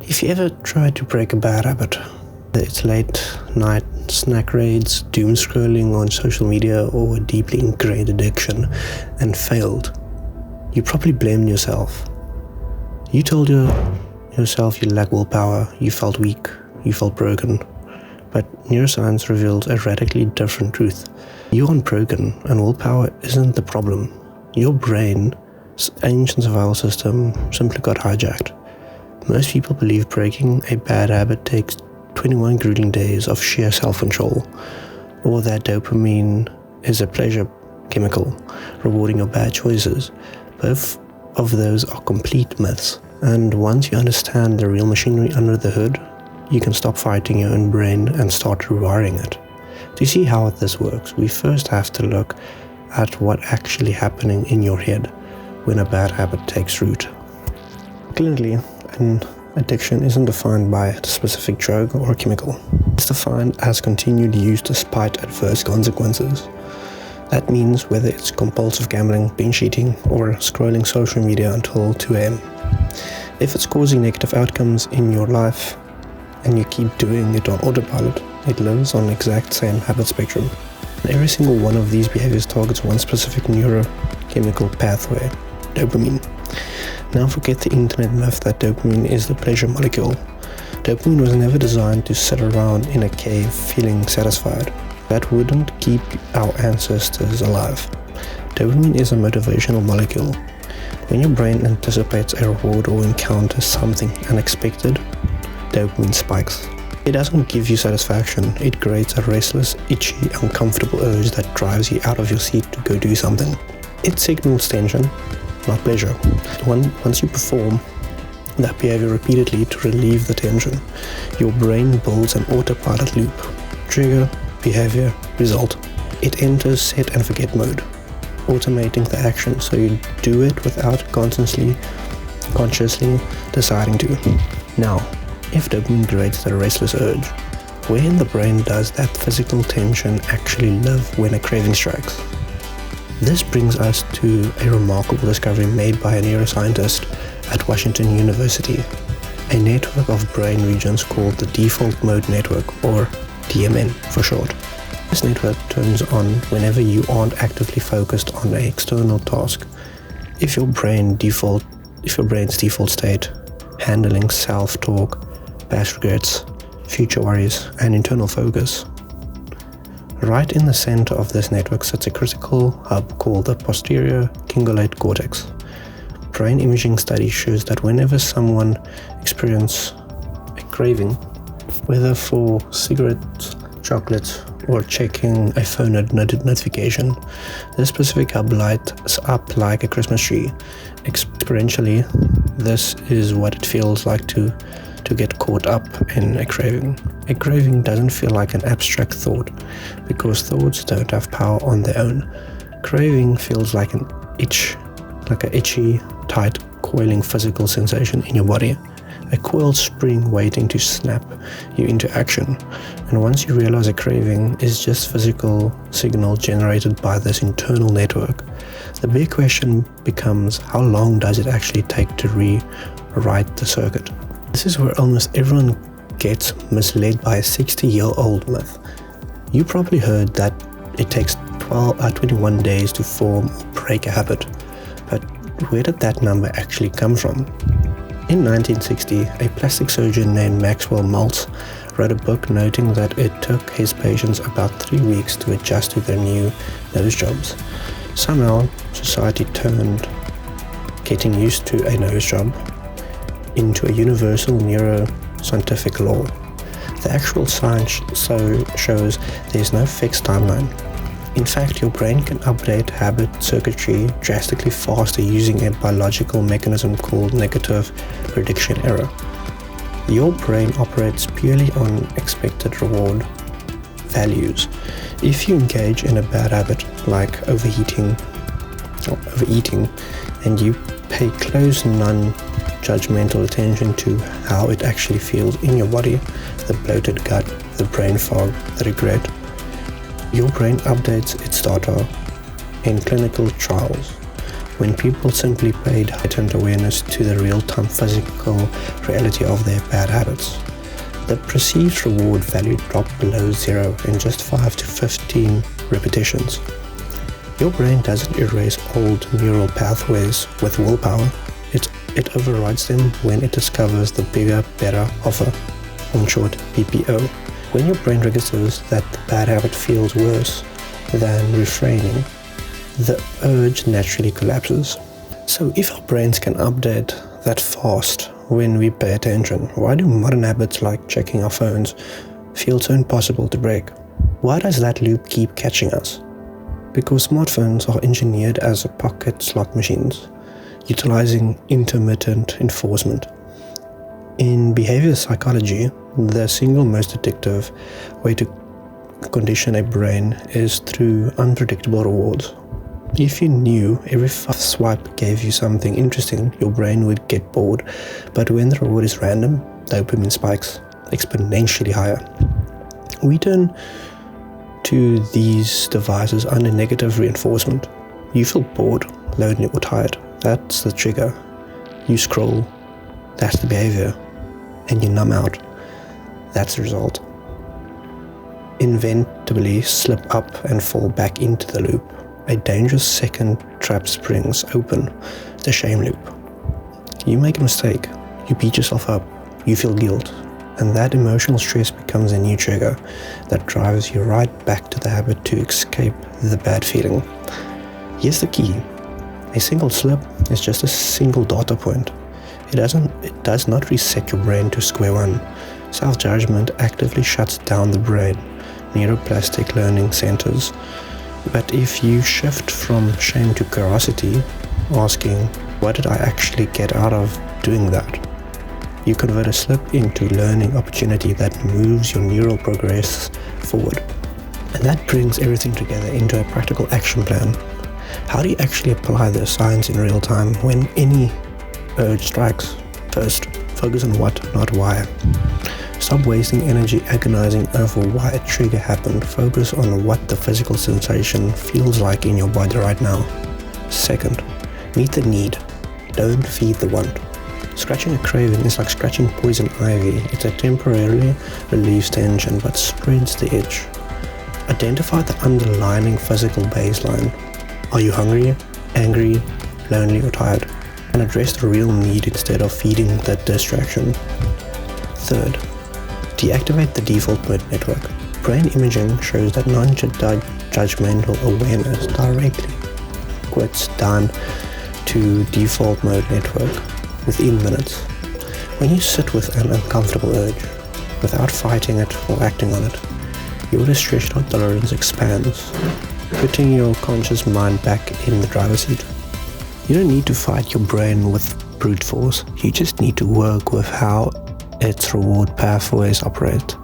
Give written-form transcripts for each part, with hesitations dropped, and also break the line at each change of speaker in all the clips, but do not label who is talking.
If you ever tried to break a bad habit, whether it's late night snack raids, doom scrolling on social media, or a deeply ingrained addiction, and failed, you probably blamed yourself. You told yourself you lack willpower, you felt weak, you felt broken. But neuroscience reveals a radically different truth. You aren't broken, and willpower isn't the problem. Your brain's ancient survival system simply got hijacked. Most people believe breaking a bad habit takes 21 grueling days of sheer self-control, or that dopamine is a pleasure chemical rewarding your bad choices. Both of those are complete myths, and once you understand the real machinery under the hood, you can stop fighting your own brain and start rewiring it. To see how this works, we first have to look at what's actually happening in your head when a bad habit takes root. Clinically, an addiction isn't defined by a specific drug or chemical. It's defined as continued use despite adverse consequences. That means whether it's compulsive gambling, binge eating, or scrolling social media until 2 a.m. If it's causing negative outcomes in your life and you keep doing it on autopilot, it lives on the exact same habit spectrum. And every single one of these behaviors targets one specific neurochemical pathway, dopamine. Now forget the internet myth that dopamine is the pleasure molecule. Dopamine was never designed to sit around in a cave feeling satisfied. That wouldn't keep our ancestors alive. Dopamine is a motivational molecule. When your brain anticipates a reward or encounters something unexpected, dopamine spikes. It doesn't give you satisfaction, it creates a restless, itchy, uncomfortable urge that drives you out of your seat to go do something. It signals tension, not pleasure. Once you perform that behavior repeatedly to relieve the tension, your brain builds an autopilot loop. Trigger, behavior, result. It enters set and forget mode, automating the action so you do it without consciously deciding to. Now, if dopamine creates the restless urge, where in the brain does that physical tension actually live when a craving strikes? This brings us to a remarkable discovery made by a neuroscientist at Washington University, a network of brain regions called the default mode network, or DMN for short. This network turns on whenever you aren't actively focused on an external task. If your brain's default state, handling self-talk, past regrets, future worries, and internal focus. Right in the center of this network sits a critical hub called the posterior cingulate cortex. Brain imaging study shows that whenever someone experiences a craving, whether for cigarettes, chocolates, or checking a phone notification, this specific hub lights up like a Christmas tree. Experientially, this is what it feels like to get caught up in a craving. A craving doesn't feel like an abstract thought, because thoughts don't have power on their own. Craving feels like an itchy, tight, coiling physical sensation in your body. A coiled spring waiting to snap you into action. And once you realize a craving is just physical signal generated by this internal network, the big question becomes, how long does it actually take to rewrite the circuit? This is where almost everyone gets misled by a 60-year-old myth. You probably heard that it takes 21 days to form or break a habit, but where did that number actually come from? In 1960, a plastic surgeon named Maxwell Maltz wrote a book noting that it took his patients about 3 weeks to adjust to their new nose jobs. Somehow, society turned getting used to a nose job into a universal neuroscientific law. The actual science shows there's no fixed timeline. In fact, your brain can update habit circuitry drastically faster using a biological mechanism called negative prediction error. Your brain operates purely on expected reward values. If you engage in a bad habit like overeating, and you pay close non-judgmental attention to how it actually feels in your body, the bloated gut, the brain fog, the regret, your brain updates its data in clinical trials. when people simply paid heightened awareness to the real-time physical reality of their bad habits. The perceived reward value dropped below zero in just 5 to 15 repetitions. Your brain doesn't erase old neural pathways with willpower. It overrides them when it discovers the bigger, better offer, in short, BPO. When your brain registers that the bad habit feels worse than refraining, the urge naturally collapses. So if our brains can update that fast when we pay attention, why do modern habits like checking our phones feel so impossible to break? Why does that loop keep catching us? Because smartphones are engineered as pocket slot machines, utilizing intermittent enforcement. In behavior psychology, the single most addictive way to condition a brain is through unpredictable rewards. If you knew every swipe gave you something interesting, your brain would get bored. But when the reward is random, dopamine spikes exponentially higher. We turn to these devices under negative reinforcement. You feel bored, lonely, or tired. That's the trigger. You scroll. That's the behavior. And you numb out. That's the result. Inevitably slip up and fall back into the loop. A dangerous second trap springs open, the shame loop. You make a mistake, you beat yourself up, you feel guilt, and that emotional stress becomes a new trigger that drives you right back to the habit to escape the bad feeling. Here's the key. A single slip is just a single data point. It does not reset your brain to square one. Self-judgment actively shuts down the brain, neuroplastic learning centers. But if you shift from shame to curiosity, asking, what did I actually get out of doing that? You convert a slip into learning opportunity that moves your neural progress forward. And that brings everything together into a practical action plan. How do you actually apply the science in real time when any urge strikes? First, focus on what, not why. Stop wasting energy agonizing over why a trigger happened. Focus on what the physical sensation feels like in your body right now. Second, meet the need. Don't feed the want. Scratching a craving is like scratching poison ivy. It temporarily relieves tension but spreads the itch. Identify the underlying physical baseline. Are you hungry, angry, lonely, or tired? And address the real need instead of feeding the distraction. Third, deactivate the default mode network. Brain imaging shows that non-judgmental awareness directly quits down to default mode network within minutes. When you sit with an uncomfortable urge, without fighting it or acting on it, your distress tolerance expands, putting your conscious mind back in the driver's seat. You don't need to fight your brain with brute force. You just need to work with how its reward pathways operate.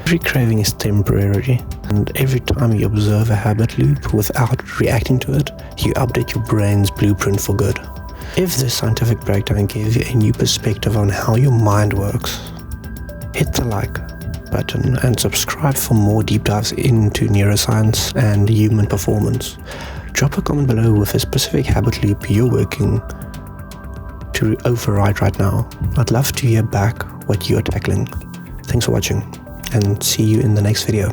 Every craving is temporary, and every time you observe a habit loop without reacting to it, you update your brain's blueprint for good. If this scientific breakdown gave you a new perspective on how your mind works, hit the like button and subscribe for more deep dives into neuroscience and human performance. Drop a comment below with a specific habit loop you're working to override right now. I'd love to hear back what you're tackling. Thanks for watching, and see you in the next video.